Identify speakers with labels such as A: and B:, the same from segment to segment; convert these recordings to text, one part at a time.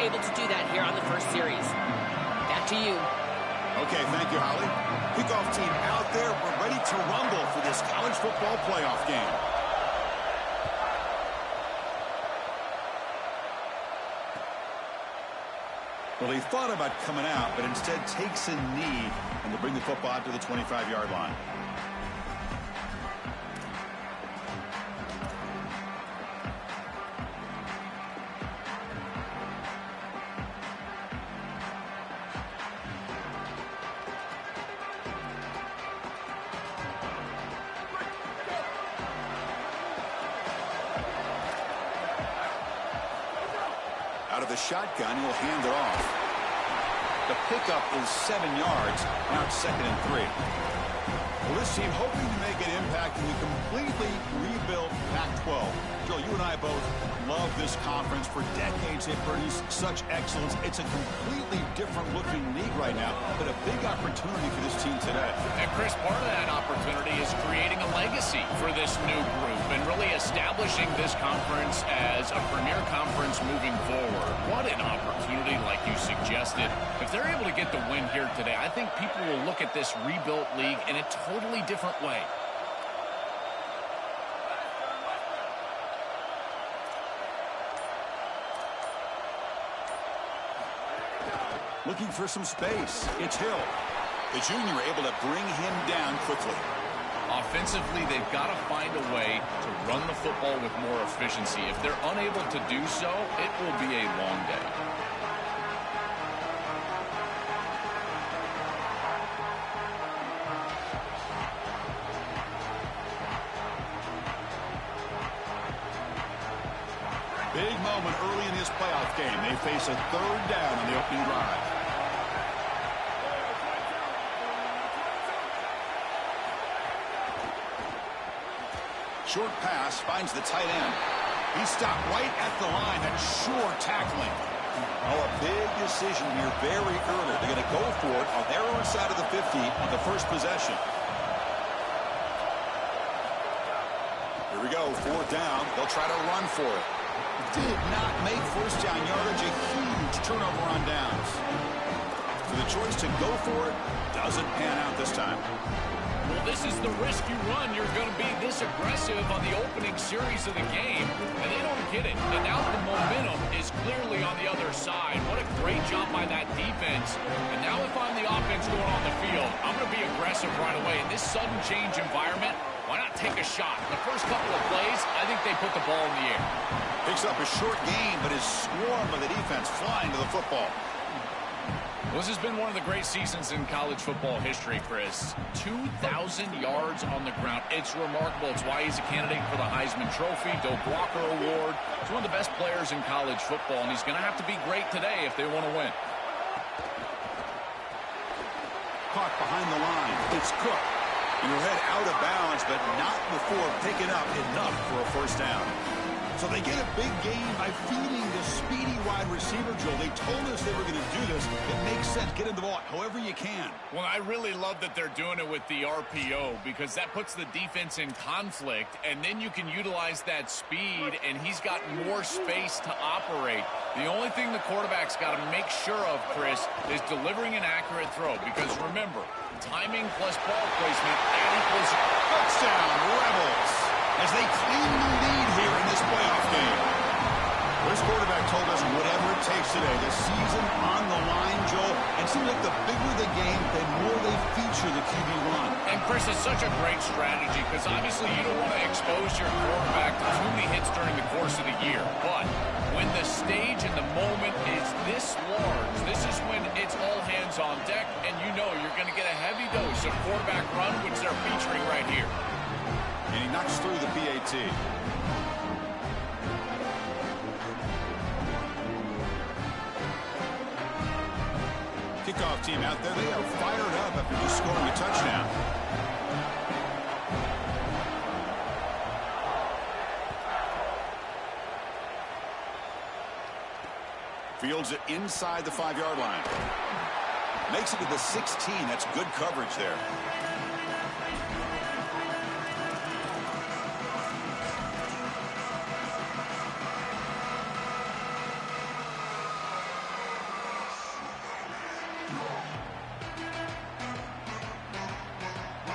A: able to do that here on the first series. Back to you.
B: Okay, thank you, Holly. Kickoff team out there. We're ready to rumble for this college football playoff game. Well, he thought about coming out, but instead takes a knee, and they bring the football out to the 25-yard line. Out of the shotgun, he'll hand it off. The pickup is 7 yards. Now it's 2nd and 3. Well, this team hoping to make an impact in the completely rebuilt Pac-12. Joe, you and I both love this conference. For decades, they've produced such excellence. It's a completely different-looking league right now, but a big opportunity for this team today.
C: And, Chris, part of that opportunity is creating a legacy for this new group and really establishing this conference as a premier conference moving forward. What an opportunity, like you suggested. If they're able to get the win here today, I think people will look at this rebuilt league in a totally different way.
B: Looking for some space. It's Hill. The junior able to bring him down quickly.
C: Offensively, they've got to find a way to run the football with more efficiency. If they're unable to do so, it will be a long day.
B: Big moment early in his playoff game. They face a 3rd down on the opening drive. Short pass finds the tight end. He stopped right at the line. That's sure tackling. Oh, a big decision here very early. They're going to go for it on their own side of the 50 on the first possession. Here we go, 4th down. They'll try to run for it. Did not make first down yardage. A huge turnover on downs. So the choice to go for it doesn't pan out this time.
C: Well, this is the risk you run. You're going to be this aggressive on the opening series of the game, and they don't get it. And now the momentum is clearly on the other side. What a great job by that defense. And now if I'm the offense going on the field, I'm going to be aggressive right away. In this sudden change environment, why not take a shot? The first couple of plays, I think they put the ball in the air.
B: Picks up a short gain, but is swarmed by the defense flying to the football.
C: Well, this has been one of the great seasons in college football history, Chris. 2,000 yards on the ground. It's remarkable. It's why he's a candidate for the Heisman Trophy, Doak Walker Award. He's one of the best players in college football, and he's going to have to be great today if they want to win.
B: Caught behind the line. It's Cook. Your head out of bounds, but not before picking up enough for a first down. So they get a big gain by feeding the speedy wide receiver, Joe. They told us they were going to do this. It makes sense. Get him the ball however you can.
C: Well, I really love that they're doing it with the RPO because that puts the defense in conflict, and then you can utilize that speed, and he's got more space to operate. The only thing the quarterback's got to make sure of, Chris, is delivering an accurate throw because, remember, timing plus ball placement, that equals
B: touchdown, Rebels, as they claim the lead here in this playoff game. This quarterback told us whatever it takes today. The season on the line, Joel. And it seems like the bigger the game, the more they feature the QB1.
C: And, Chris, it's such a great strategy because obviously you don't want to expose your quarterback to too many hits during the course of the year. But when the stage and the moment is this large, this is when it's all hands on deck, and you know you're going to get a heavy dose of quarterback run, which they're featuring right here.
B: And he knocks through the PAT. Kickoff team out there, they are fired up after just scoring a touchdown. Fields it inside the 5-yard line. Makes it to the 16. That's good coverage there.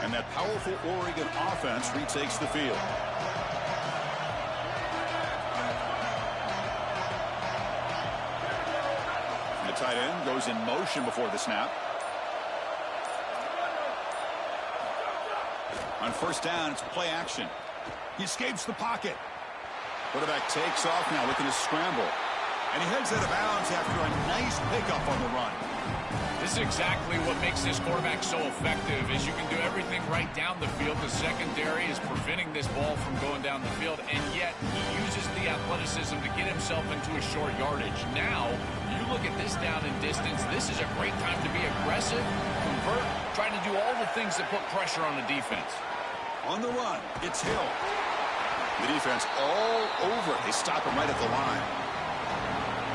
B: And that powerful Oregon offense retakes the field. The tight end goes in motion before the snap. On first down, it's play action. He escapes the pocket. Quarterback takes off now, looking to scramble. And he heads out of bounds after a nice pickup on the run.
C: This is exactly what makes this quarterback so effective, is you can do everything right down the field. The secondary is preventing this ball from going down the field, and yet he uses the athleticism to get himself into a short yardage. Now, you look at this down and distance, this is a great time to be aggressive, convert, trying to do all the things that put pressure on the defense.
B: On the run, it's Hill. The defense all over it. They stop him right at the line.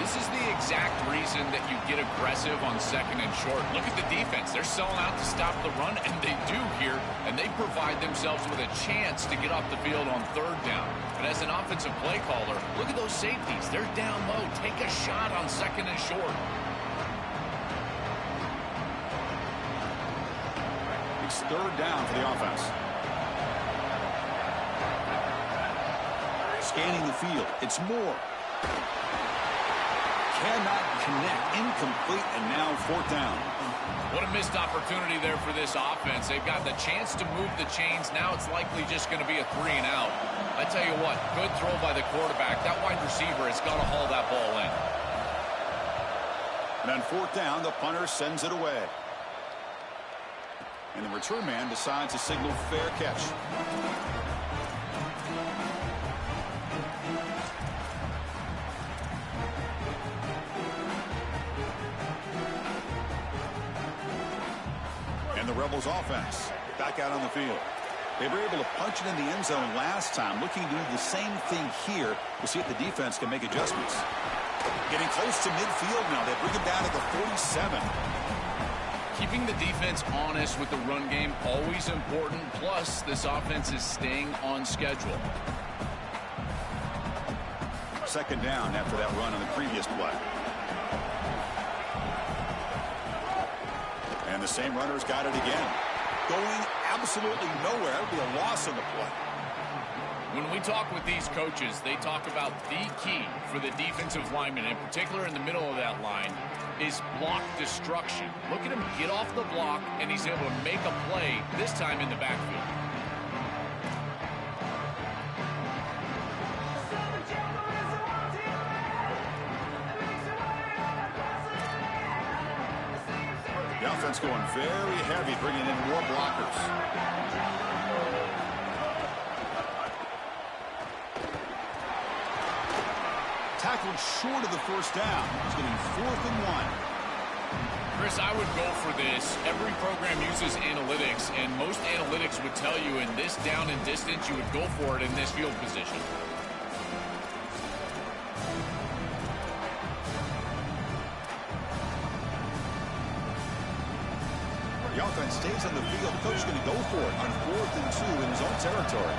C: This is the exact reason that you get aggressive on second and short. Look at the defense. They're selling out to stop the run, and they do here, and they provide themselves with a chance to get off the field on third down. But as an offensive play caller, look at those safeties. They're down low. Take a shot on second and short.
B: It's third down for the offense. Scanning the field. It's Moore. Cannot connect. Incomplete, and now fourth down.
C: What a missed opportunity there for this offense. They've got the chance to move the chains. Now it's likely just going to be a 3 and out. I tell you what, good throw by the quarterback. That wide receiver has got to haul that ball in.
B: And on fourth down, the punter sends it away. And the return man decides to signal fair catch. And the Rebels offense back out on the field. They were able to punch it in the end zone last time, looking to do the same thing here to see if the defense can make adjustments. Getting close to midfield now. They bring it down to the 47.
C: Keeping the defense honest with the run game, always important. Plus, this offense is staying on schedule.
B: Second down after that run on the previous play. And the same runner's got it again. Going absolutely nowhere. It'll be a loss on the play.
C: When we talk with these coaches, they talk about the key for the defensive lineman, in particular in the middle of that line, is block destruction. Look at him get off the block, and he's able to make a play, this time in the backfield.
B: The offense going very heavy, bringing in more blockers. Tackled short of the first down. He's getting 4th and 1.
C: Chris, I would go for this. Every program uses analytics, and most analytics would tell you in this down and distance, you would go for it in this field position.
B: The offense stays on the field. The coach is going to go for it on 4th and 2 in his own territory.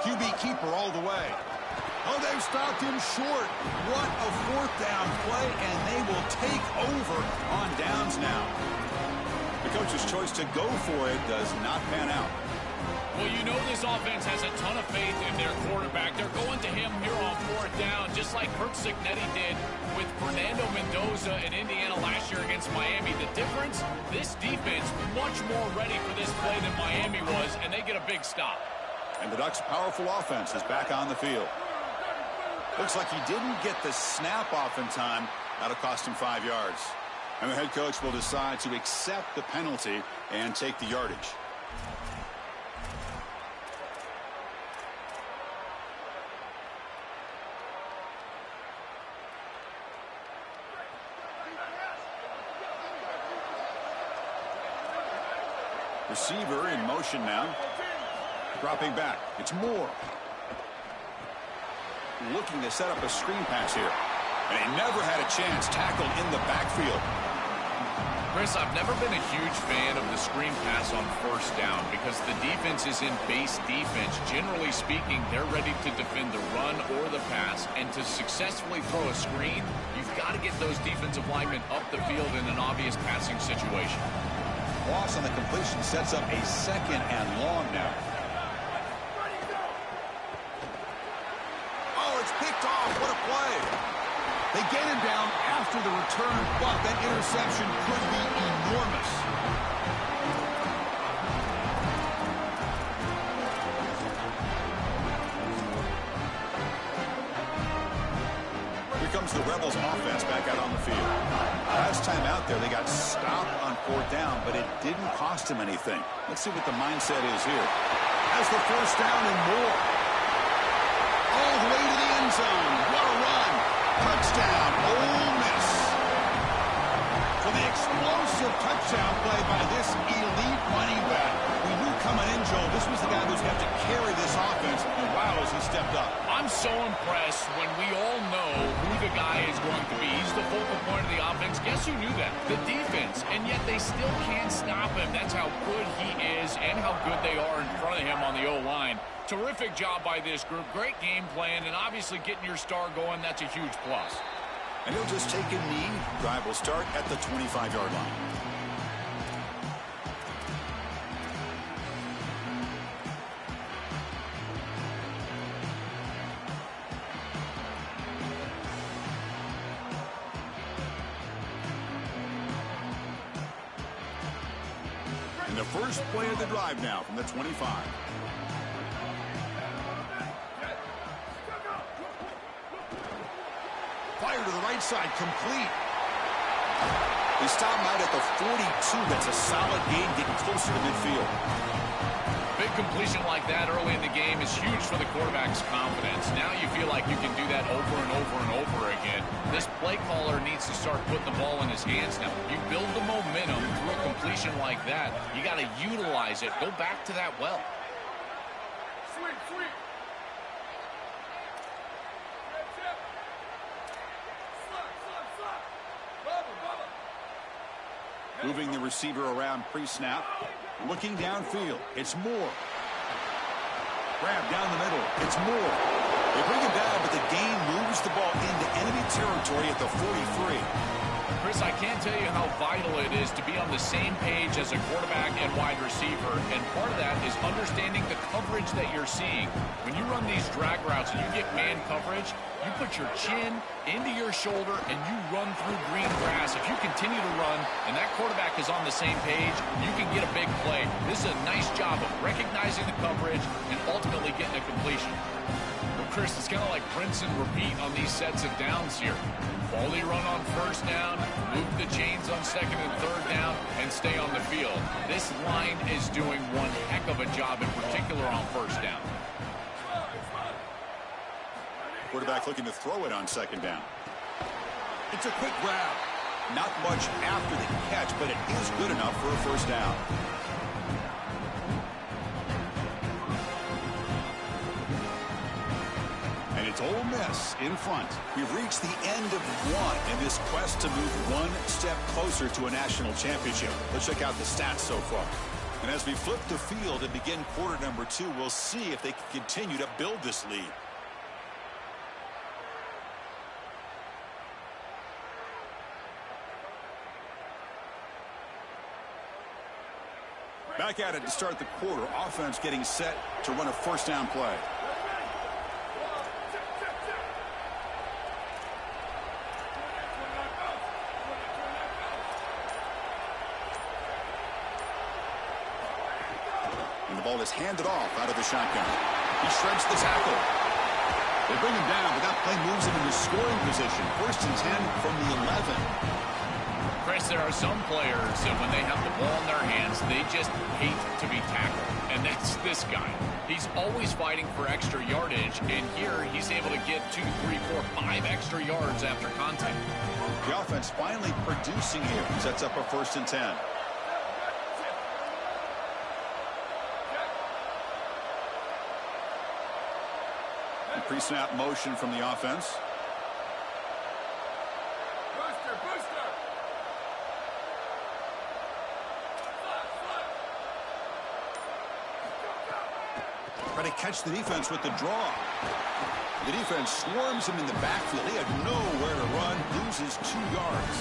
B: QB keeper all the way. Oh, they've stopped him short. What a 4th down play, and they will take over on downs now. The coach's choice to go for it does not pan out.
C: Well, you know this offense has a ton of faith in their quarterback. They're going to him here on 4th down, just like Kurt Cignetti did with Fernando Mendoza in Indiana last year against Miami. The difference, this defense much more ready for this play than Miami was, and they get a big stop.
B: And the Ducks' powerful offense is back on the field. Looks like he didn't get the snap off in time. That'll cost him 5 yards. And the head coach will decide to accept the penalty and take the yardage. Receiver in motion now. Dropping back. It's Moore. Looking to set up a screen pass here. And he never had a chance. Tackled in the backfield.
C: Chris, I've never been a huge fan of the screen pass on first down because the defense is in base defense. Generally speaking, they're ready to defend the run or the pass. And to successfully throw a screen, you've got to get those defensive linemen up the field in an obvious passing situation.
B: Loss on the completion sets up a 2nd and long now. Oh, it's picked off. What a play. They get him down after the return, but that interception could be enormous. Here comes the Rebels offense back out on the field. Last time out there, they got stopped on 4th down, but it didn't cost them anything. Let's see what the mindset is here. Has the 1st down and more. All the way to the end zone. What a run. Touchdown, Ole Miss. For the explosive touchdown play by this elite running back. We knew coming in, Joel, this was the guy who's going to have to carry this offense, and wow, has he stepped up.
C: I'm so impressed when we all know who the guy is going to be. He's the focal point of the offense. Guess who knew that? The defense. And yet they still can't stop him. That's how good he is and how good they are in front of him on the O-line. Terrific job by this group. Great game plan, and obviously getting your star going, that's a huge plus.
B: And he'll just take a knee. Drive will start at the 25-yard line. And the first play of the drive now from the 25. Fire to the right side, complete. They stop him out at the 42. That's a solid gain, getting closer to midfield.
C: Big completion like that early in the game is huge for the quarterback's confidence. Now you feel like you can do that over and over and over again. This play caller needs to start putting the ball in his hands now. You build the momentum through a completion like that. You got to utilize it. Go back to that well.
D: Sweet, sweet.
B: Moving the receiver around pre-snap. Looking downfield. It's Moore. Grab down the middle. It's Moore. They bring him down, but the gain moves the ball into enemy territory at the 43.
C: Chris, I can't tell you how vital it is to be on the same page as a quarterback and wide receiver, and part of that is understanding the coverage that you're seeing. When you run these drag routes and you get man coverage, you put your chin into your shoulder and you run through green grass. If you continue to run and that quarterback is on the same page, you can get a big play. This is a nice job of recognizing the coverage and ultimately getting a completion. Well, Chris, it's kind of like rinse and repeat on these sets of downs here. Quality run on first down, move the chains on 2nd and 3rd down, and stay on the field. This line is doing one heck of a job, in particular on first down.
B: Quarterback looking to throw it on 2nd down. It's a quick grab. Not much after the catch, but it is good enough for a first down. And it's Ole Miss in front. We've reached the end of one in this quest to move one step closer to a national championship. Let's check out the stats so far. And as we flip the field and begin quarter number 2, we'll see if they can continue to build this lead. Back at it to start the quarter. Offense getting set to run a first down play. And the ball is handed off out of the shotgun. He shreds the tackle. They bring him down, but that play moves him into scoring position. 1st and 10 from the 11.
C: Chris, there are some players that when they have the ball in their hands, they just hate to be tackled. And that's this guy. He's always fighting for extra yardage, and here he's able to get 2, 3, 4, 5 extra yards after contact.
B: The offense finally producing here. Sets up a 1st and 10. Pre-snap motion from the offense. catch the defense with the draw. The defense swarms him in the backfield. He had nowhere to run, loses 2 yards.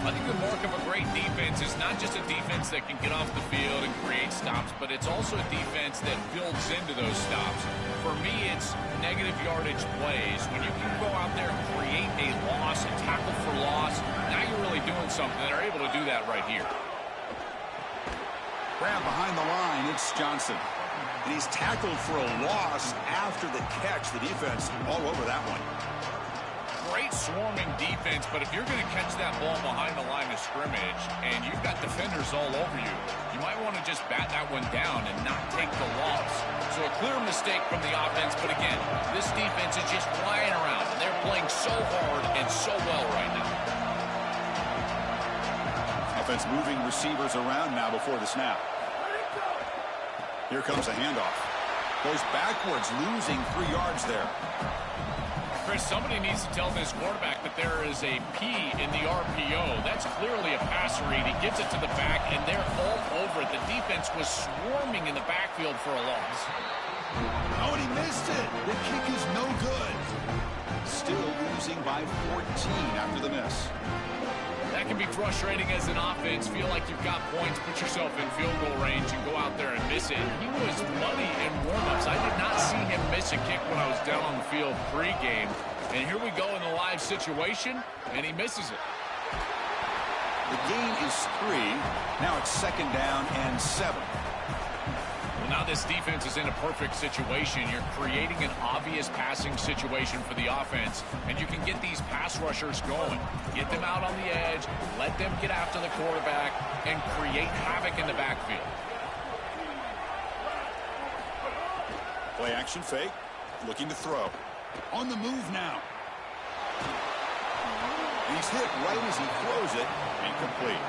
C: I think the mark of a great defense is not just a defense that can get off the field and create stops, but it's also a defense that builds into those stops. For me, it's negative yardage plays. When you can go out there and create a loss, a tackle for loss, now you're really doing something. They're able to do that right here.
B: Grab behind the line, it's Johnson. And he's tackled for a loss after the catch. The defense all over that one.
C: Great swarming defense, but if you're going to catch that ball behind the line of scrimmage and you've got defenders all over you, you might want to just bat that one down and not take the loss. So a clear mistake from the offense, but again, this defense is just flying around, and they're playing so hard and so well right now.
B: Offense moving receivers around now before the snap. Here comes a handoff. Goes backwards, losing 3 yards there.
C: Chris, somebody needs to tell this quarterback that there is a P in the RPO. That's clearly a pass read. He gives it to the back, and they're all over it. The defense was swarming in the backfield for a loss.
B: Oh, and he missed it. The kick is no good. Still losing by 14 after the miss.
C: That can be frustrating as an offense. Feel like you've got points, put yourself in field goal range, and go out there and miss it. He was money in warm-ups. I did not see him miss a kick when I was down on the field pre-game. And here we go in the live situation, and he misses it.
B: The gain is 3. Now it's 2nd down and 7.
C: Well, now this defense is in a perfect situation. You're creating an obvious passing situation for the offense, and you can get these pass rushers going. Get them out on the edge, let them get after the quarterback, and create havoc in the backfield.
B: Play action fake, looking to throw. On the move now. And he's hit right as he throws it, incomplete.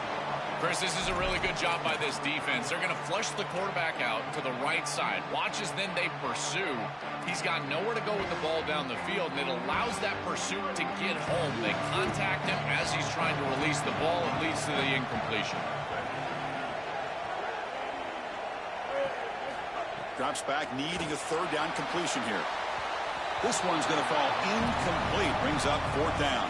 C: Chris, this is a really good job by this defense. They're going to flush the quarterback out to the right side. Watch as then they pursue. He's got nowhere to go with the ball down the field, and it allows that pursuit to get home. They contact him as he's trying to release the ball, and leads to the incompletion.
B: Drops back, needing a 3rd down completion here. This one's going to fall incomplete. Brings up 4th down.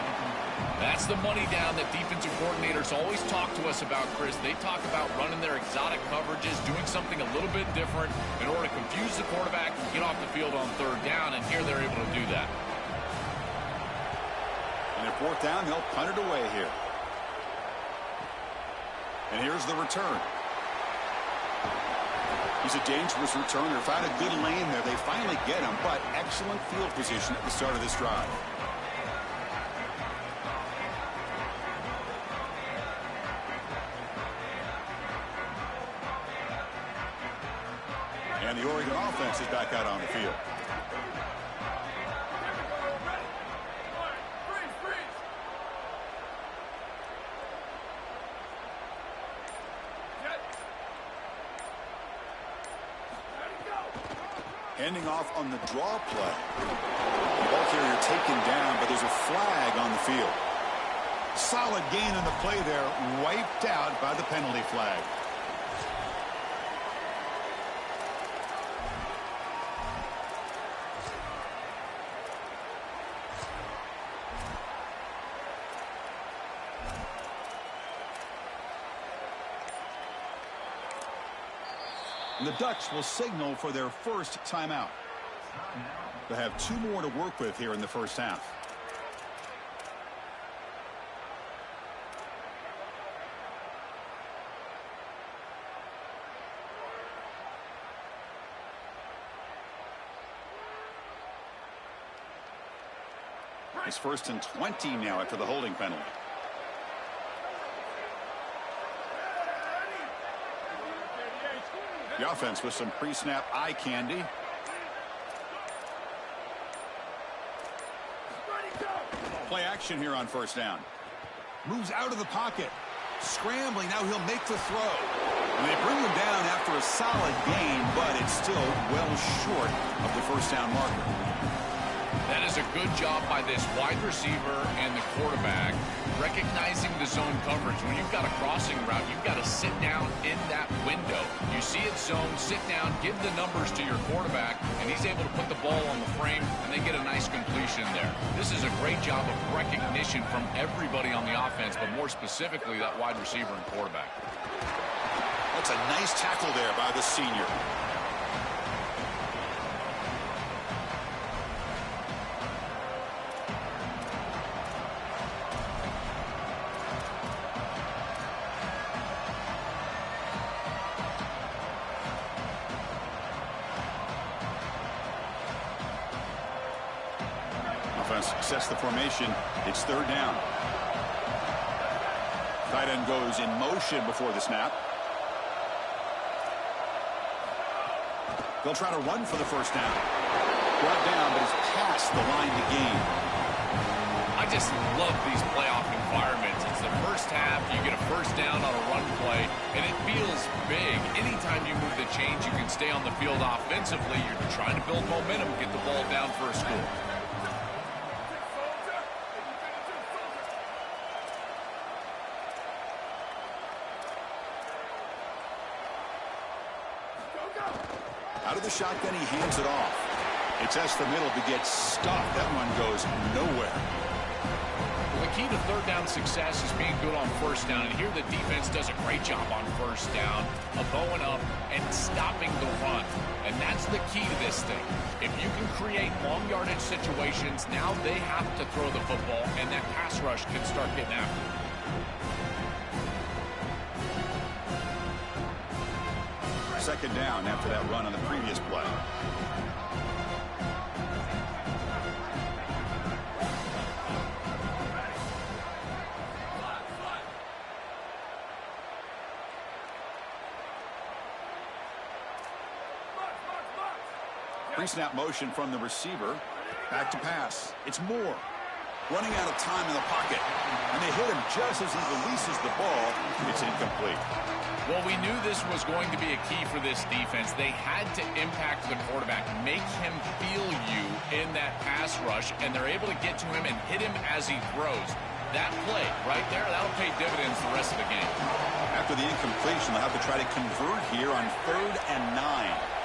C: That's the money down that defensive coordinators always talk to us about, Chris. They talk about running their exotic coverages, doing something a little bit different in order to confuse the quarterback and get off the field on 3rd down, and here they're able to do that.
B: And at 4th down, they'll punt it away here. And here's the return. He's a dangerous returner. Found a good lane there. They finally get him, but excellent field position at the start of this drive. And the Oregon offense is back out on the field. Handing off on the draw play. The ball carrier taken down, but there's a flag on the field. Solid gain on the play there, wiped out by the penalty flag. And the Ducks will signal for their first timeout. They have 2 more to work with here in the first half. It's 1st and 20 now after the holding penalty. The offense with some pre-snap eye candy. Play action here on 1st down. Moves out of the pocket. Scrambling, now he'll make the throw. And they bring him down after a solid gain, but it's still well short of the 1st down marker.
C: That is a good job by this wide receiver and the quarterback. recognizing the zone coverage. When you've got a crossing route, you've got to sit down in that window. You see it zone, sit down, give the numbers to your quarterback, and he's able to put the ball on the frame and then get a nice completion there. This is a great job of recognition from everybody on the offense, but more specifically that wide receiver and quarterback.
B: That's a nice tackle there by the senior. Offense sets the formation. It's third down. Tight end goes in motion before the snap. They'll try to run for the first down. Brought down, but it's past the line to gain.
C: I just love these playoff environments. It's the first half, you get a first down on a run play, and it feels big. Anytime you move the chains, you can stay on the field offensively. You're trying to build momentum, get the ball down for a score.
B: Out of the shotgun, he hands it off. It's S the middle to get stuffed. That one goes nowhere.
C: Well, the key to third down success is being good on first down. And here the defense does a great job on first down of bowing up and stopping the run. And that's the key to this thing. If you can create long yardage situations, now they have to throw the football, and that pass rush can start getting after it.
B: Second down after that run on the previous play. Pre-snap motion from the receiver. Back to pass. It's Moore. Running out of time in the pocket. And they hit him just as he releases the ball. It's incomplete.
C: Well, we knew this was going to be a key for this defense. They had to impact the quarterback, make him feel you in that pass rush, and they're able to get to him and hit him as he throws. That play right there, that'll pay dividends the rest of the game.
B: After the incompletion, they'll have to try to convert here on 3rd and 9.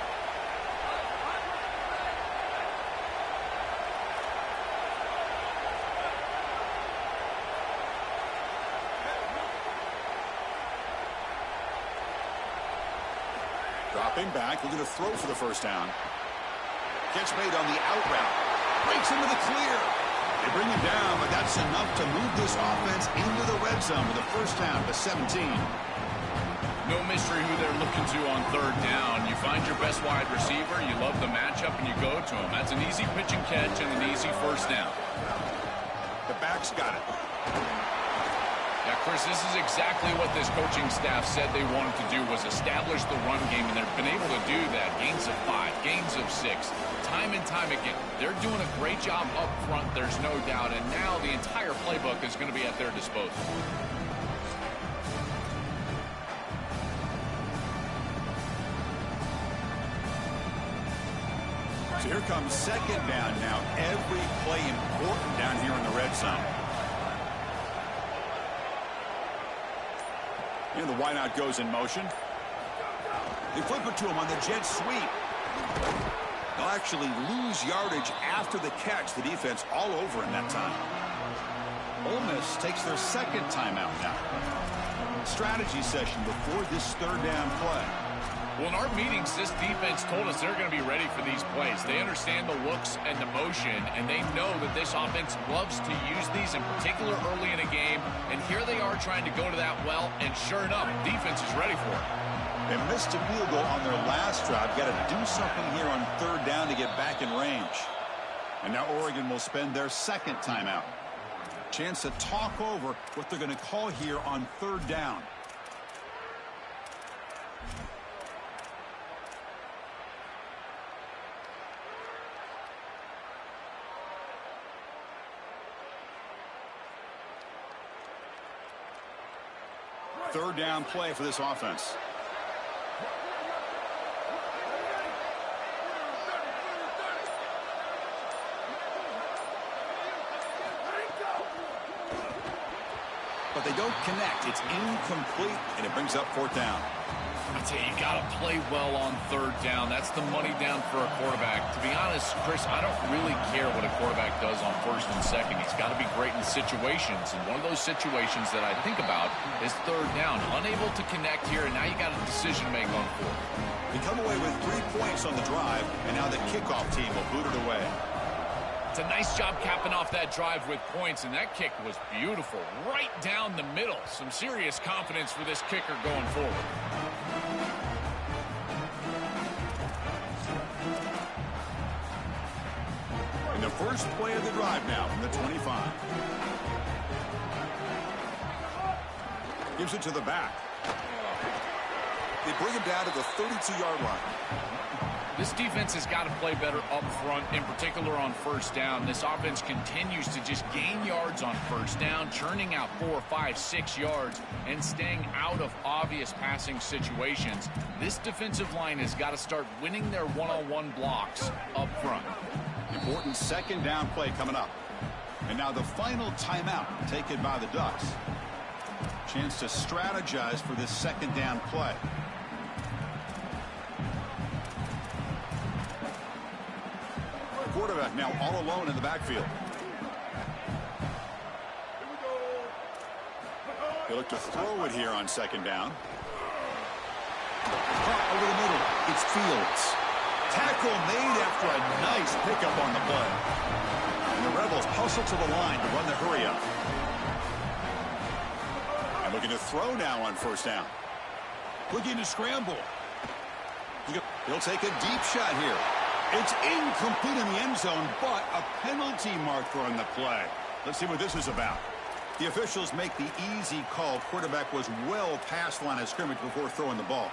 B: Dropping back, looking to throw for the first down. Catch made on the out route. Breaks into the clear. They bring him down, but that's enough to move this offense into the red zone with the first down to 17.
C: No mystery who they're looking to on third down. You find your best wide receiver, you love the matchup, and you go to him. That's an easy pitch and catch and an easy first down.
B: The back's got it.
C: Yeah, Chris, this is exactly what this coaching staff said they wanted to do, was establish the run game, and they've been able to do that. Gains of 5, gains of 6, time and time again. They're doing a great job up front, there's no doubt, and now the entire playbook is going to be at their disposal.
B: So here comes second down now. Every play important down here in the red zone. And the wideout goes in motion. They flip it to him on the jet sweep. They'll actually lose yardage after the catch. The defense all over in that time. Ole Miss takes their second timeout now. Strategy session before this third down play.
C: Well, in our meetings, this defense told us they're going to be ready for these plays. They understand the looks and the motion, and they know that this offense loves to use these, in particular early in a game. And here they are trying to go to that well, and sure enough, defense is ready for it.
B: They missed a field goal on their last drive. Got to do something here on third down to get back in range. And now Oregon will spend their second timeout. Chance to talk over what they're going to call here on third down. Third down play for this offense. but they don't connect. It's incomplete, and it brings up fourth down.
C: I tell you, you got to play well on third down. That's the money down for a quarterback. To be honest, Chris, I don't really care what a quarterback does on first and second. He's got to be great in situations, and one of those situations that I think about is third down. Unable to connect here, and now you got a decision to make on fourth.
B: They come away with 3 points on the drive, and now the kickoff team will boot it away.
C: It's a nice job capping off that drive with points, and that kick was beautiful. Right down the middle. Some serious confidence for this kicker going forward.
B: In the first play of the drive now from the 25. Gives it to the back. They bring him down to the 32-yard line.
C: This defense has got to play better up front, in particular on first down. This offense continues to just gain yards on first down, churning out 4, 5, 6 yards, and staying out of obvious passing situations. This defensive line has got to start winning their one-on-one blocks up front.
B: Important second down play coming up. And now the final timeout taken by the Ducks. Chance to strategize for this second down play. Quarterback now all alone in the backfield. They look to throw it here on second down. Caught over the middle. It's Fields. Tackle made after a nice pickup on the play. And the Rebels hustle to the line to run the hurry up. And looking to throw now on first down. Looking to scramble. He'll take a deep shot here. It's incomplete in the end zone, but a penalty marked on the play. Let's see what this is about. The officials make the easy call. Quarterback was well past the line of scrimmage before throwing the ball.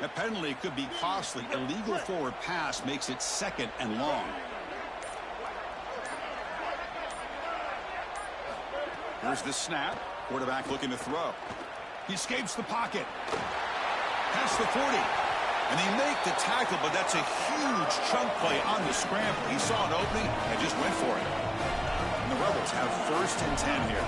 B: A penalty could be costly. Illegal forward pass makes it second and long. Here's the snap. Quarterback looking to throw. He escapes the pocket. Past the 40. And they make the tackle, but that's a huge chunk play on the scramble. He saw an opening and just went for it. And the Rebels have first and 10 here.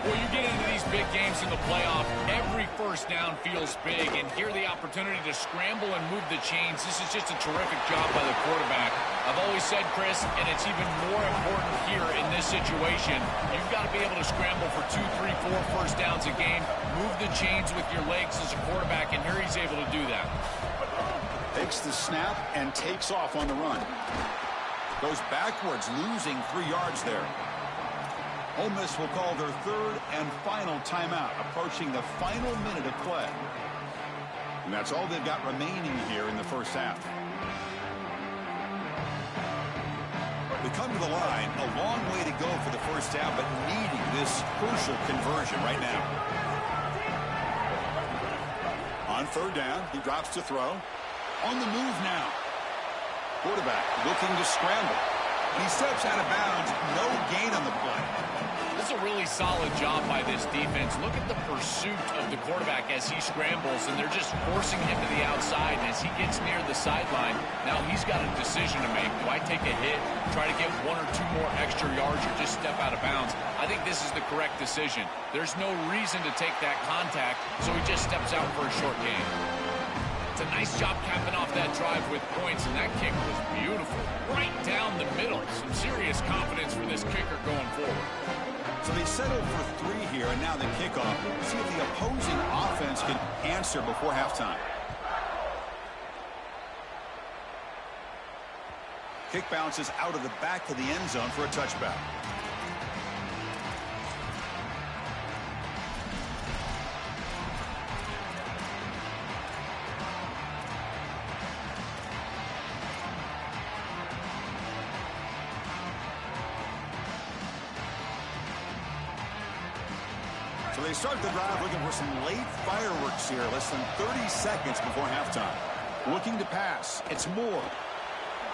C: Well, you get into these big games in the playoff, every first down feels big, and here the opportunity to scramble and move the chains. This is just a terrific job by the quarterback. I've always said, Chris, and it's even more important here in this situation, you've got to be able to scramble for 2, 3, 4 first downs a game, move the chains with your legs as a quarterback, and here he's able to do that.
B: Takes the snap and takes off on the run. Goes backwards, losing 3 yards there. Ole Miss will call their third and final timeout, approaching the final minute of play. And that's all they've got remaining here in the first half. They come to the line, a long way to go for the first down, but needing this crucial conversion right now. On third down, he drops to throw. On the move now. Quarterback looking to scramble. And he steps out of bounds. No gain on the play.
C: This is a really solid job by this defense. Look at the pursuit of the quarterback as he scrambles, and they're just forcing him to the outside. And as he gets near the sideline, now he's got a decision to make. Do I take a hit, try to get 1 or 2 more extra yards, or just step out of bounds? I think this is the correct decision. There's no reason to take that contact, so he just steps out for a short gain. It's a nice job capping off that drive with points, and that kick was beautiful. Right down the middle. Some serious confidence for this kicker going forward.
B: So they settled for 3 here, and now the kickoff. See if the opposing offense can answer before halftime. Kick bounces out of the back of the end zone for a touchback. So they start the drive looking for some late fireworks here. Less than 30 seconds before halftime. Looking to pass. It's Moore.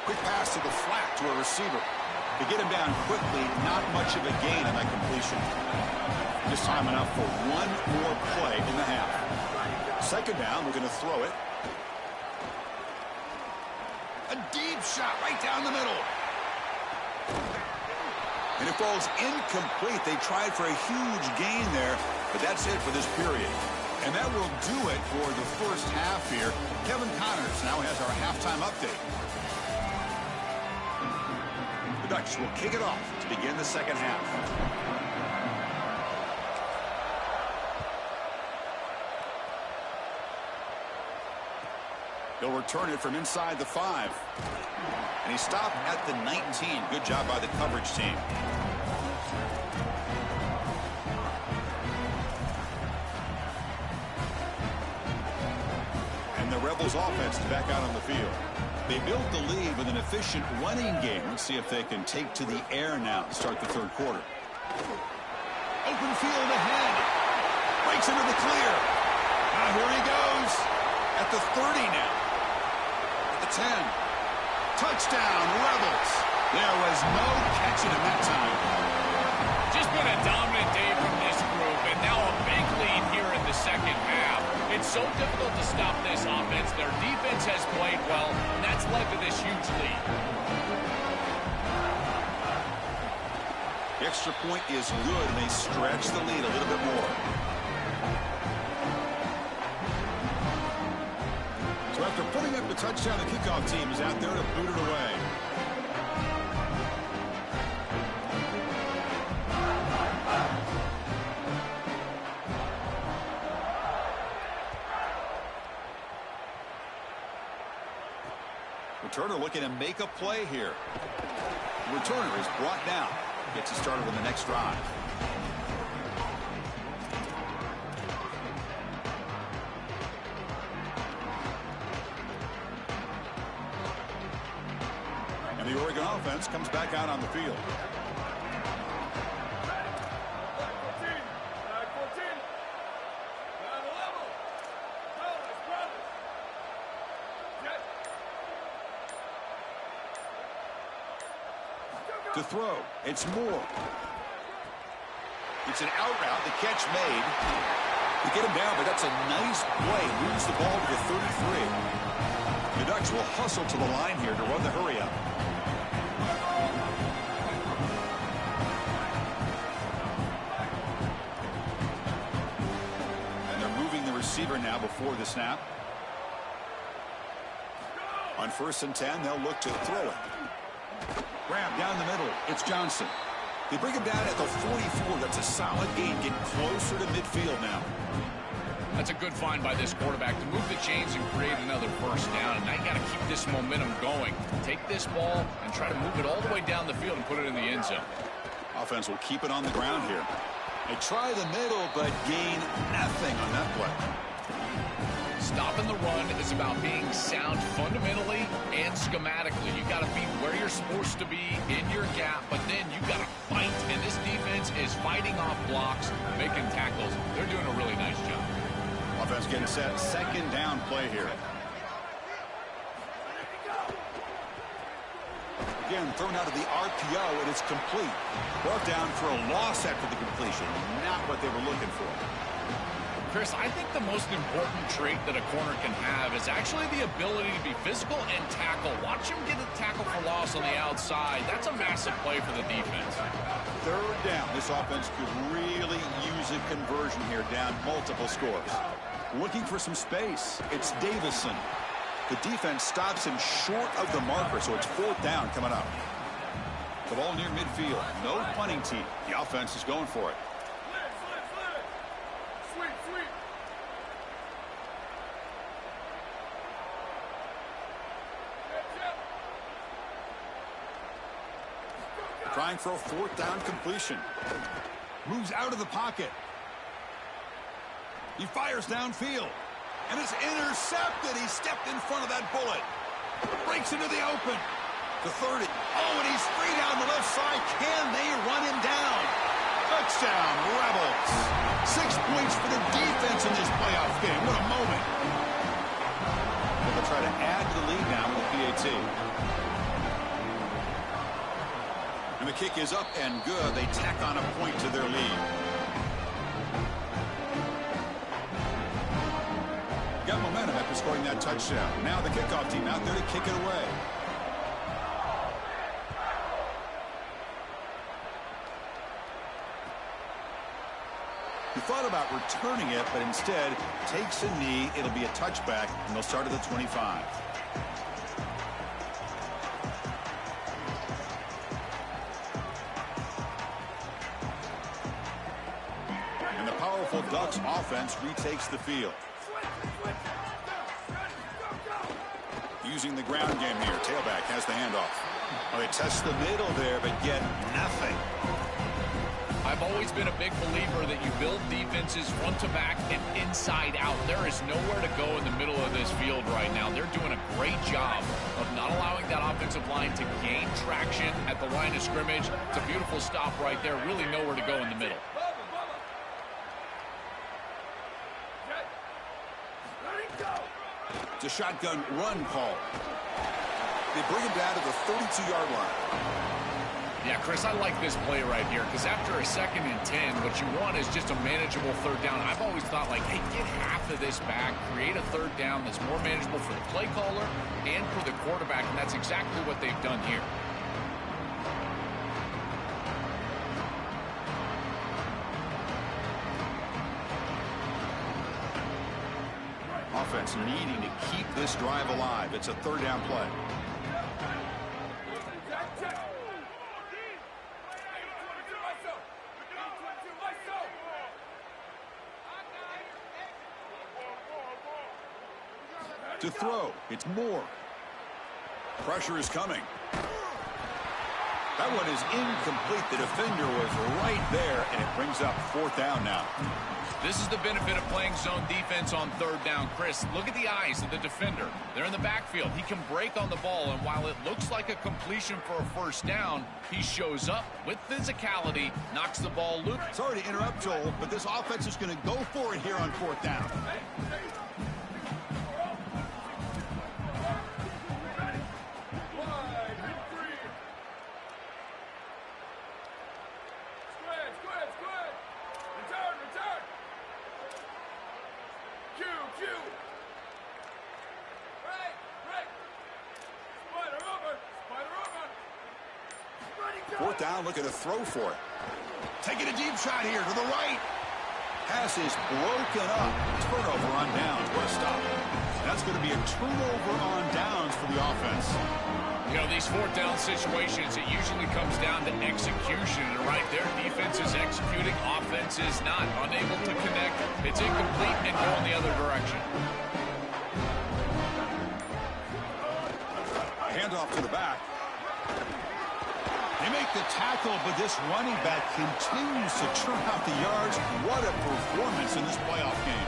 B: Quick pass to the flat to a receiver. To get him down quickly, not much of a gain on that completion. Just time enough for 1 more play in the half. Second down, we're going to throw it. A deep shot right down the middle. And it falls incomplete. They tried for a huge gain there, but that's it for this period. And that will do it for the first half here. Kevin Connors now has our halftime update. The Ducks will kick it off to begin the second half. He'll return it from inside the 5. And he stopped at the 19. Good job by the coverage team. And the Rebels offense is back out on the field. They built the lead with an efficient running game. Let's see if they can take to the air now to start the third quarter. Open field ahead. Breaks into the clear. Now here he goes. At the 30 now. The 10. Touchdown, Rebels. There was no catching him that time.
C: Just been a dominant day from this group, and now a big lead here in the second half. It's so difficult to stop this offense. Their defense has played well, and that's led to this huge lead.
B: The extra point is good, and they stretch the lead a little bit more. So after putting up the touchdown, the kickoff team is out there to boot it away. Returner looking to make a play here. The returner is brought down. Gets it started on the next drive. And the Oregon offense comes back out on the field. To throw, it's Moore. It's an out route, the catch made. They get him down, but that's a nice play. Moves the ball to the 33. The Ducks will hustle to the line here to run the hurry up. And they're moving the receiver now before the snap. On 1st and 10, they'll look to throw it. Grab down the middle. It's Johnson. They bring him down at the 44. That's a solid gain. Get closer to midfield now.
C: That's a good find by this quarterback to move the chains and create another first down. And now you got to keep this momentum going. Take this ball and try to move it all the way down the field and put it in the end zone.
B: Offense will keep it on the ground here. They try the middle, but gain nothing on that play.
C: Stopping the run is about being sound fundamentally and schematically. You got to be where you're supposed to be in your gap, but then you got to fight. And this defense is fighting off blocks, making tackles. They're doing a really nice job.
B: Offense getting set. Second down play here. Again, thrown out of the RPO, and it's complete. Brought down for a loss after the completion. Not what they were looking for.
C: Chris, I think the most important trait that a corner can have is actually the ability to be physical and tackle. Watch him get a tackle for loss on the outside. That's a massive play for the defense.
B: Third down. This offense could really use a conversion here, down multiple scores. Looking for some space. It's Davison. The defense stops him short of the marker, so it's 4th down coming up. The ball near midfield. No punting team. The offense is going for it. Trying for a 4th down completion. Moves out of the pocket. He fires downfield. And it's intercepted. He stepped in front of that bullet. Breaks into the open. To 30. Oh, and he's free down the left side. Can they run him down? Touchdown, Rebels. 6 points for the defense in this playoff game. What a moment. They'll try to add to the lead now with PAT. And the kick is up and good. They tack on a point to their lead. Got momentum after scoring that touchdown. Now the kickoff team out there to kick it away. thought about returning it, but instead takes a knee. It'll be a touchback, and they'll start at the 25. And the powerful Ducks offense retakes the field. Using the ground game here. Tailback has the handoff. Well, they test the middle there, but get nothing.
C: I've always been a big believer that you build defenses front to back and inside out. There is nowhere to go in the middle of this field right now. They're doing a great job of not allowing that offensive line to gain traction at the line of scrimmage. It's a beautiful stop right there. Really nowhere to go in the middle.
B: It's a shotgun run call. They bring him down to the 32-yard line.
C: Yeah, Chris, I like this play right here because after a 2nd and 10, what you want is just a manageable 3rd down. I've always thought, like, hey, get half of this back, create a 3rd down that's more manageable for the play caller and for the quarterback, and that's exactly what they've done here.
B: Offense needing to keep this drive alive. It's a 3rd down play. To throw, it's Moore. Pressure is coming. That one is incomplete. The defender was right there, and it brings up 4th down now.
C: This is the benefit of playing zone defense on 3rd down. Chris, look at the eyes of the defender. They're in the backfield. He can break on the ball, and while it looks like a completion for a 1st down, he shows up with physicality, knocks the ball loose.
B: Sorry to interrupt, Joel, but this offense is going to go for it here on 4th down. Down, looking to throw for it. Taking a deep shot here to the right. Pass is broken up. Turnover on downs. What a stop. That's going to be a turnover on downs for the offense.
C: You know, these 4th down situations, it usually comes down to execution. And right there, defense is executing, offense is not. Unable to connect. It's incomplete and go in the other direction.
B: Handoff to the back. They make the tackle, but this running back continues to churn out the yards. What a performance in this playoff game.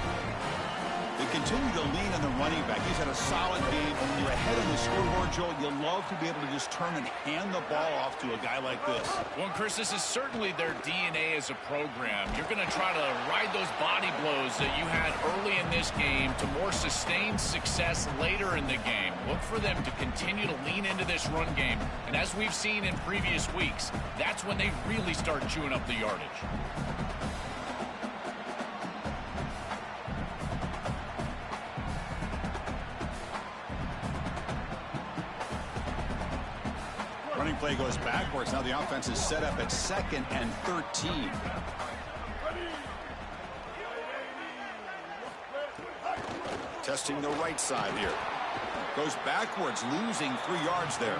B: They continue to lean on the running back. He's had a solid game. When you're ahead of the scoreboard, Joel, you love to be able to just turn and hand the ball off to a guy like this.
C: Well, Chris, this is certainly their DNA as a program. You're going to try to ride those body blows that you had early in this game to more sustained success later in the game. Look for them to continue to lean into this run game. And as we've seen in previous weeks, that's when they really start chewing up the yardage.
B: Running play goes backwards. Now the offense is set up at 2nd and 13. Testing the right side here. Goes backwards, losing 3 yards there.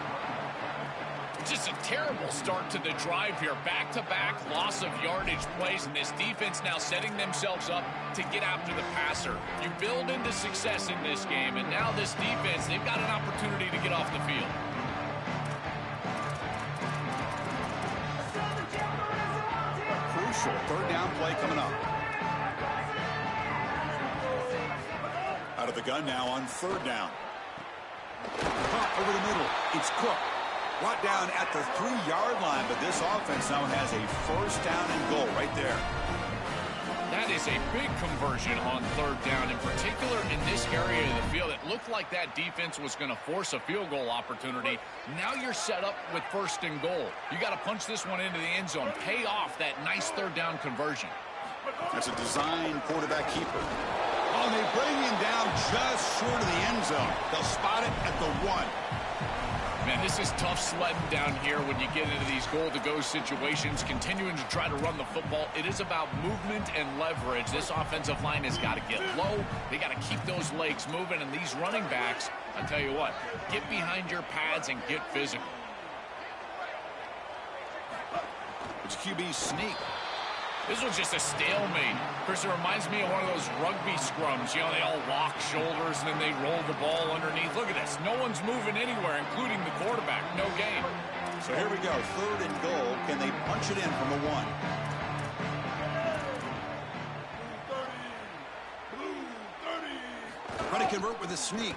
C: Just a terrible start to the drive here. Back-to-back loss of yardage plays, and this defense now setting themselves up to get after the passer. You build into success in this game, and now this defense, they've got an opportunity to get off the field.
B: Crucial 3rd down play coming up. Out of the gun now on 3rd down. Caught over the middle. It's Cook. Brought down at the 3-yard line, but this offense now has a 1st down and goal right there.
C: That is a big conversion on 3rd down, in particular in this area of the field. It looked like that defense was going to force a field goal opportunity. Now you're set up with 1st and goal. You got to punch this one into the end zone. Pay off that nice 3rd down conversion.
B: That's a design quarterback keeper. Oh, they bring him down just short of the end zone. They'll spot it at the 1.
C: Man, this is tough sledding down here when you get into these goal-to-go situations, continuing to try to run the football. It is about movement and leverage. This offensive line has got to get low. They got to keep those legs moving, and these running backs, I tell you what, get behind your pads and get physical.
B: It's QB sneak.
C: This was just a stalemate. Chris, it reminds me of one of those rugby scrums. You know, they all lock shoulders and then they roll the ball underneath. Look at this. No one's moving anywhere, including the quarterback. No gain.
B: So here we go. 3rd and goal. Can they punch it in from the 1? Trying to convert with a sneak.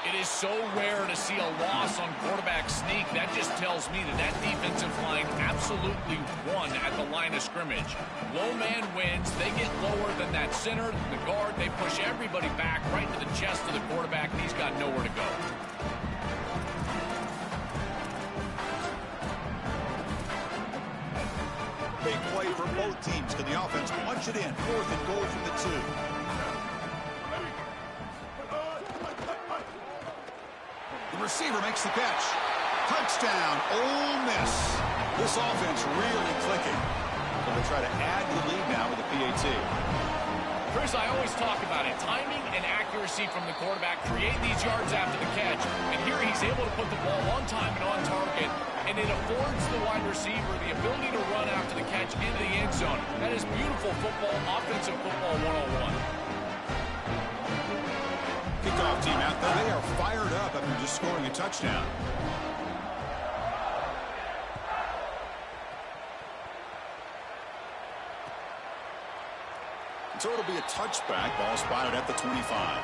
C: It is so rare to see a loss on quarterback sneak. That just tells me that defensive line absolutely won at the line of scrimmage. Low man wins. They get lower than that center, the guard. They push everybody back right to the chest of the quarterback, and he's got nowhere to go.
B: Big play for both teams. Can the offense punch it in? 4th and goal from the 2. The receiver makes the catch. Touchdown, Ole Miss. This offense really clicking. Going to try to add to the lead now with the PAT.
C: Chris, I always talk about it. Timing and accuracy from the quarterback create these yards after the catch. And here he's able to put the ball on time and on target. And it affords the wide receiver the ability to run after the catch into the end zone. That is beautiful football, offensive football 101.
B: Kickoff team out there. They are fired up after just scoring a touchdown. So it'll be a touchback. Ball spotted at the 25.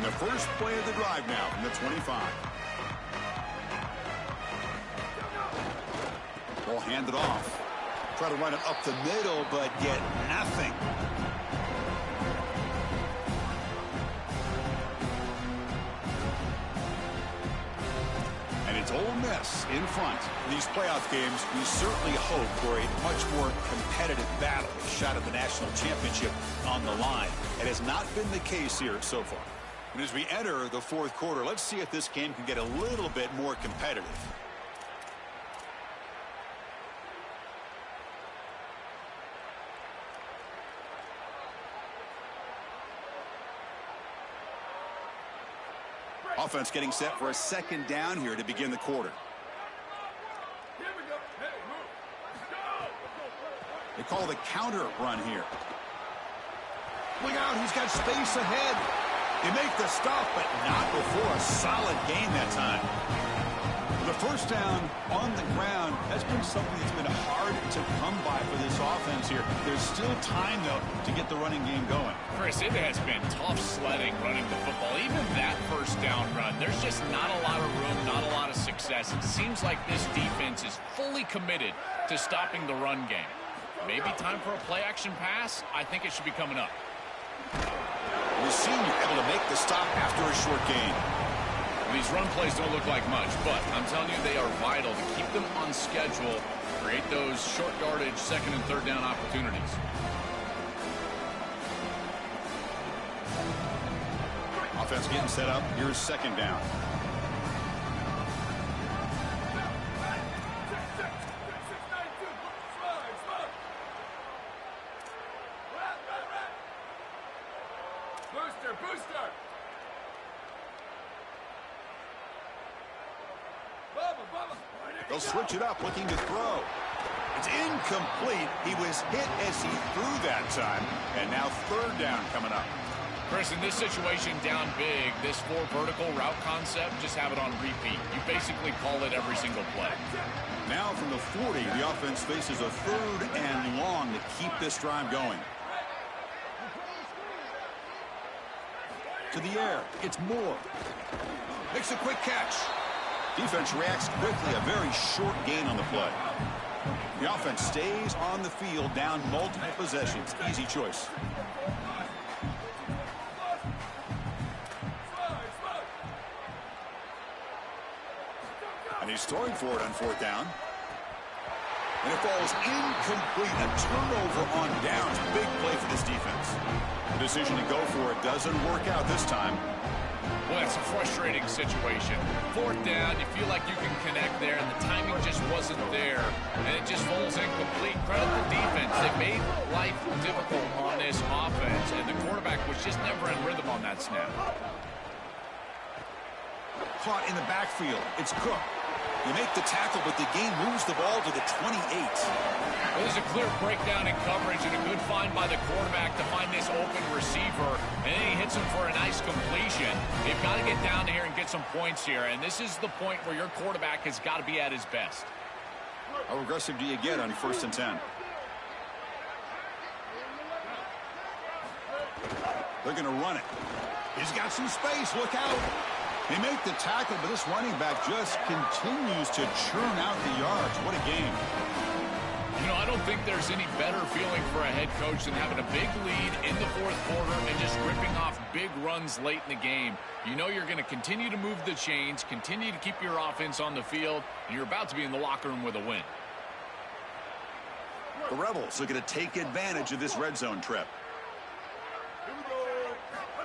B: The first play of the drive now from the 25. Ball handed off. Try to run it up the middle, but get nothing. And it's Ole Miss in front. In these playoff games, we certainly hope for a much more competitive battle. A shot at the national championship on the line. It has not been the case here so far. And as we enter the 4th quarter, let's see if this game can get a little bit more competitive. Offense getting set for a 2nd down here to begin the quarter.
D: Here we go. Hey, move. Let's go.
B: They call the counter run here. Look out, he's got space ahead. They make the stop, but not before a solid gain that time. The first down on the ground has been something that's been hard to come by for this offense here. There's still time, though, to get the running game going.
C: Chris, it has been tough sledding running the football. Even that first down run, there's just not a lot of room, not a lot of success. It seems like this defense is fully committed to stopping the run game. Maybe time for a play-action pass? I think it should be coming up.
B: The senior able to make the stop after a short gain.
C: These run plays don't look like much, but I'm telling you they are vital to keep them on schedule, create those short yardage 2nd and 3rd down opportunities.
B: Offense getting set up. Here's 2nd down.
D: Booster.
B: They'll switch it up, looking to throw. It's incomplete. He was hit as he threw that time. And now 3rd down coming up.
C: Chris, in this situation, down big, this 4 vertical route concept, just have it on repeat. You basically call it every single play.
B: Now from the 40, the offense faces a 3rd and long to keep this drive going. To the air, it's Moore. Makes a quick catch. Defense reacts quickly, a very short gain on the play. The offense stays on the field, down multiple possessions. Easy choice. And he's throwing for it on 4th down. And it falls incomplete. A turnover on downs. Big play for this defense. The decision to go for it doesn't work out this time.
C: Well, it's a frustrating situation. 4th down, you feel like you can connect there, and the timing just wasn't there, and it just falls incomplete. Credit the defense. They made life difficult on this offense, and the quarterback was just never in rhythm on that snap.
B: Caught in the backfield. It's Cook. You make the tackle, but the game moves the ball to the 28.
C: Well, there's a clear breakdown in coverage and a good find by the quarterback to find this open receiver, and then he hits him for a nice completion. They've got to get down here and get some points here, and this is the point where your quarterback has got to be at his best.
B: How aggressive do you get on 1st and 10? They're going to run it. He's got some space. Look out. They make the tackle, but this running back just continues to churn out the yards. What a game.
C: You know, I don't think there's any better feeling for a head coach than having a big lead in the 4th quarter and just ripping off big runs late in the game. You know you're going to continue to move the chains, continue to keep your offense on the field, and you're about to be in the locker room with a win.
B: The Rebels are going to take advantage of this red zone trip.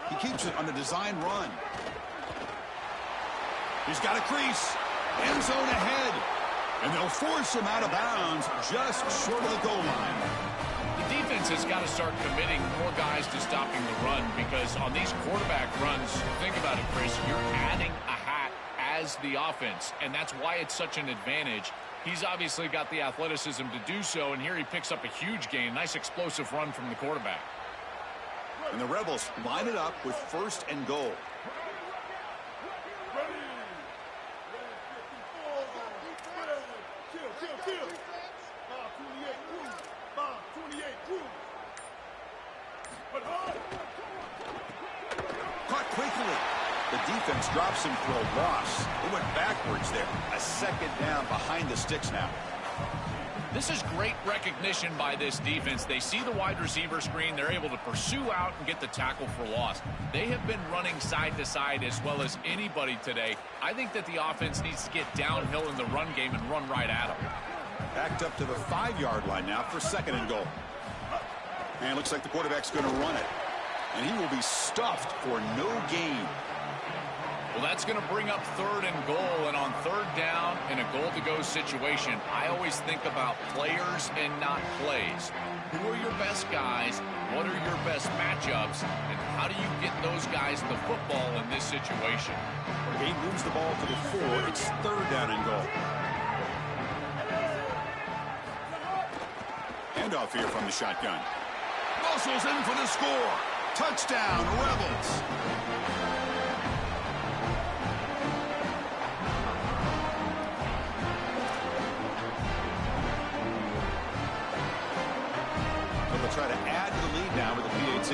B: He keeps it on the design run. He's got a crease. End zone ahead. And they'll force him out of bounds just short of the goal line.
C: The defense has got to start committing more guys to stopping the run, because on these quarterback runs, think about it, Chris, you're adding a hat as the offense, and that's why it's such an advantage. He's obviously got the athleticism to do so, and here he picks up a huge gain. Nice explosive run from the quarterback.
B: And the Rebels line it up with 1st and goal. Caught quickly. The defense drops him for a loss. It went backwards there. A 2nd down behind the sticks now.
C: This is great recognition by this defense. They see the wide receiver screen. They're able to pursue out and get the tackle for loss. They have been running side to side as well as anybody today. I think that the offense needs to get downhill in the run game and run right at them.
B: Backed up to the 5-yard line now for 2nd and goal. And it looks like the quarterback's going to run it. And he will be stuffed for no gain.
C: Well, that's going to bring up 3rd and goal, and on 3rd down in a goal-to-go situation, I always think about players and not plays. Who are your best guys? What are your best matchups? And how do you get those guys the football in this situation?
B: He moves the ball to the 4. It's 3rd down and goal. Handoff here from the shotgun. Muscles in for the score. Touchdown, Rebels. They'll try to add to the lead now with the PAT.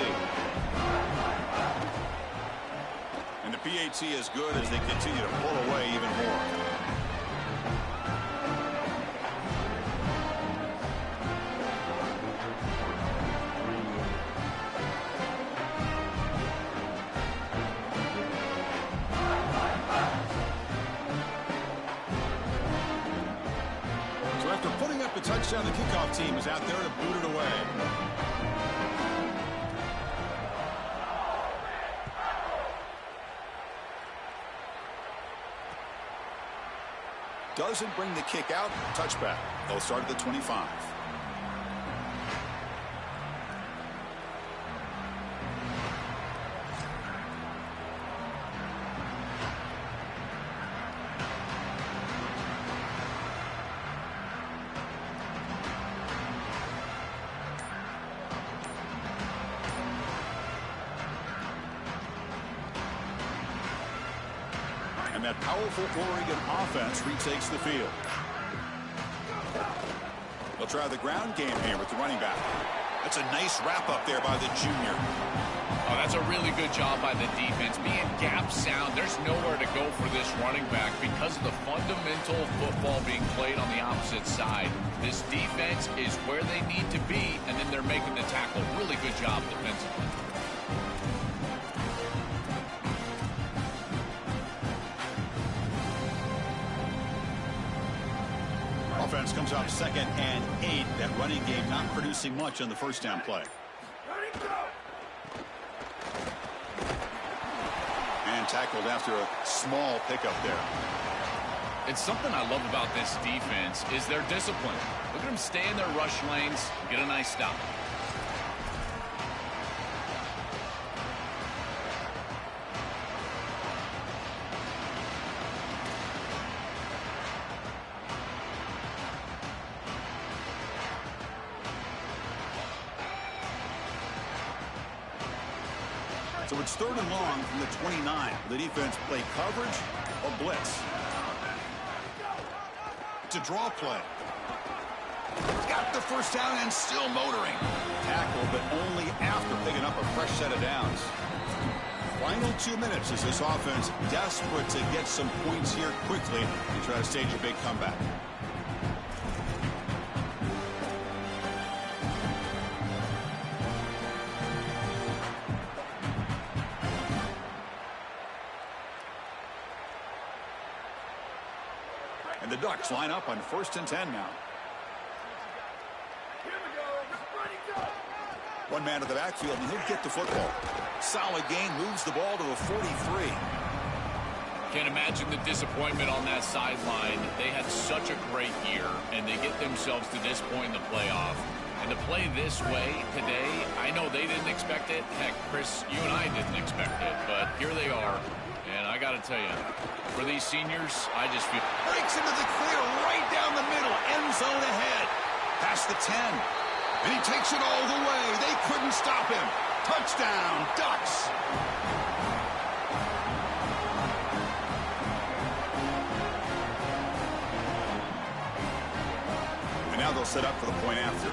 B: And the PAT is good as they continue to pull away even more. So after putting up the touchdown, the kickoff team is out there to boot it away. Doesn't bring the kick out. Touchback. They'll start at the 25. And that powerful Oregon offense retakes the field. They'll try the ground game here with the running back. That's a nice wrap-up there by the junior.
C: Oh, that's a really good job by the defense. Being gap sound, there's nowhere to go for this running back because of the fundamental football being played on the opposite side. This defense is where they need to be, and then they're making the tackle. Really good job defensively.
B: comes up 2nd and 8. That running game not producing much on the first down play.
D: Ready, go!
B: And tackled after a small pickup there.
C: It's something I love about this defense is their discipline. Look at them stay in their rush lanes and get a nice stop.
B: So it's 3rd and long from the 29. The defense play coverage or blitz. It's a draw play. Got the first down and still motoring. Tackle, but only after picking up a fresh set of downs. Final 2 minutes as this offense desperate to get some points here quickly and try to stage a big comeback. And the Ducks line up on 1st and 10 now.
D: Here we go. Ready, go!
B: One man to the backfield, and he'll get the football. Solid gain, moves the ball to the 43.
C: Can't imagine the disappointment on that sideline. They had such a great year, and they get themselves to this point in the playoff. And to play this way today, I know they didn't expect it. Heck, Chris, you and I didn't expect it, but here they are. And I got to tell you, for these seniors, I just feel...
B: Breaks into the clear right down the middle. End zone ahead. Past the 10. And he takes it all the way. They couldn't stop him. Touchdown, Ducks. And now they'll set up for the point after.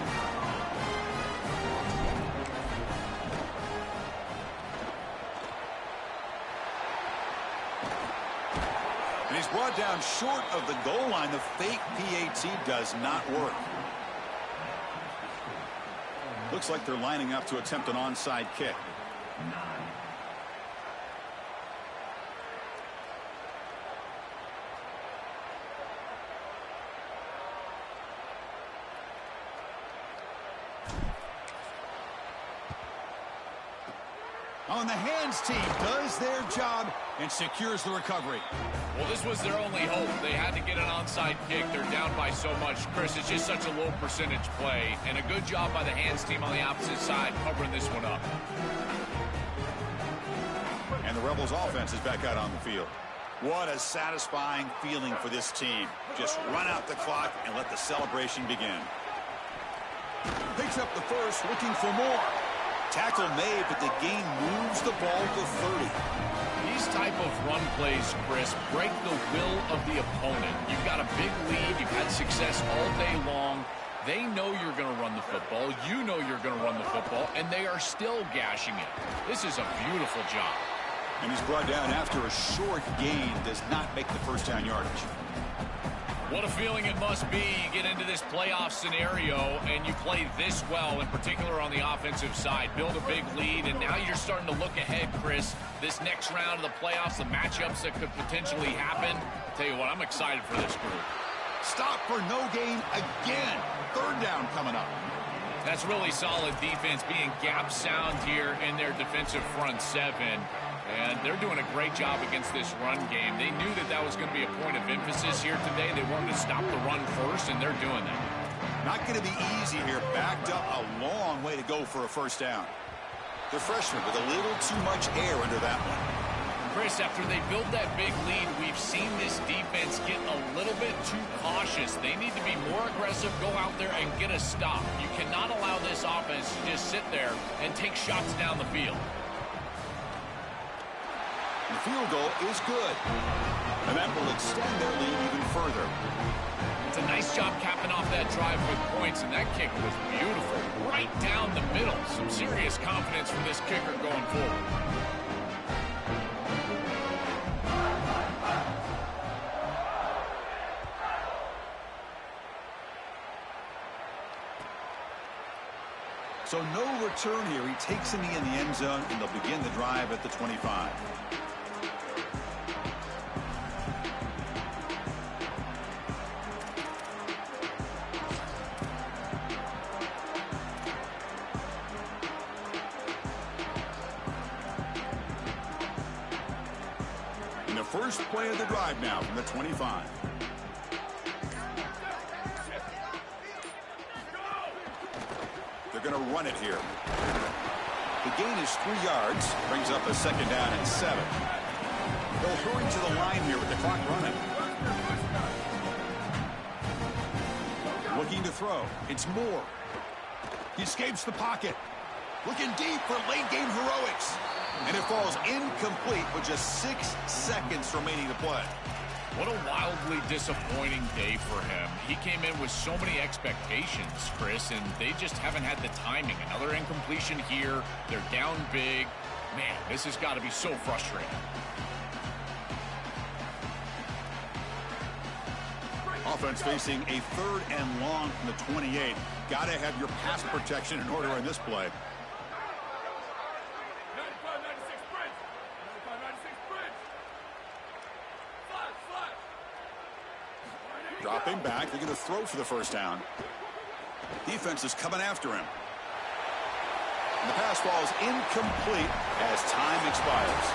B: And he's brought down short of the goal line. The fake PAT does not work. Looks like they're lining up to attempt an onside kick. On the hands team does their job and secures the recovery.
C: Well, this was their only hope. They had to get an onside kick. They're down by so much. Chris, it's just such a low percentage play. And a good job by the hands team on the opposite side covering this one up.
B: And the Rebels offense is back out on the field. What a satisfying feeling for this team. Just run out the clock and let the celebration begin. Picks up the first, looking for more. Tackle made, but the gain moves the ball to 30.
C: These type of run plays, Chris, break the will of the opponent. You've got a big lead. You've had success all day long. They know you're going to run the football. You know you're going to run the football, and they are still gashing it. This is a beautiful job.
B: And he's brought down after a short gain. Does not make the first down yardage.
C: What a feeling it must be. You get into this playoff scenario and you play this well, in particular on the offensive side. Build a big lead, and now you're starting to look ahead, Chris. This next round of the playoffs, the matchups that could potentially happen. Tell you what, I'm excited for this group.
B: Stop for no gain again. 3rd down coming up.
C: That's really solid defense, being gap sound here in their defensive front 7. And they're doing a great job against this run game. They knew that that was going to be a point of emphasis here today. They wanted to stop the run first, and they're doing that.
B: Not going to be easy here. Backed up a long way to go for a first down. The freshman with a little too much air under that one.
C: Chris, after they build that big lead, we've seen this defense get a little bit too cautious. They need to be more aggressive, go out there and get a stop. You cannot allow this offense to just sit there and take shots down the field.
B: The field goal is good. And that will extend their lead even further.
C: It's a nice job capping off that drive with points, and that kick was beautiful. Right down the middle. Some serious confidence for this kicker going forward.
B: So no return here. He takes a knee in the end zone, and they'll begin the drive at the 25. First play of the drive now from the 25. They're going to run it here. The gain is 3 yards, brings up a second down and 7. They'll hurry to the line here with the clock running. Looking to throw. It's Moore. He escapes the pocket. Looking deep for late-game heroics. And it falls incomplete with just 6 seconds remaining to play.
C: What a wildly disappointing day for him. He came in with so many expectations, Chris, and they just haven't had the timing. Another incompletion here. They're down big. Man, this has got to be so frustrating.
B: Offense facing a 3rd and long from the 28. Got to have your pass protection in order in this play.
D: 95-96 bridge. 95-96 bridge. Flat.
B: Dropping back, they're going to throw for the first down. Defense is coming after him. And the pass falls incomplete as time expires.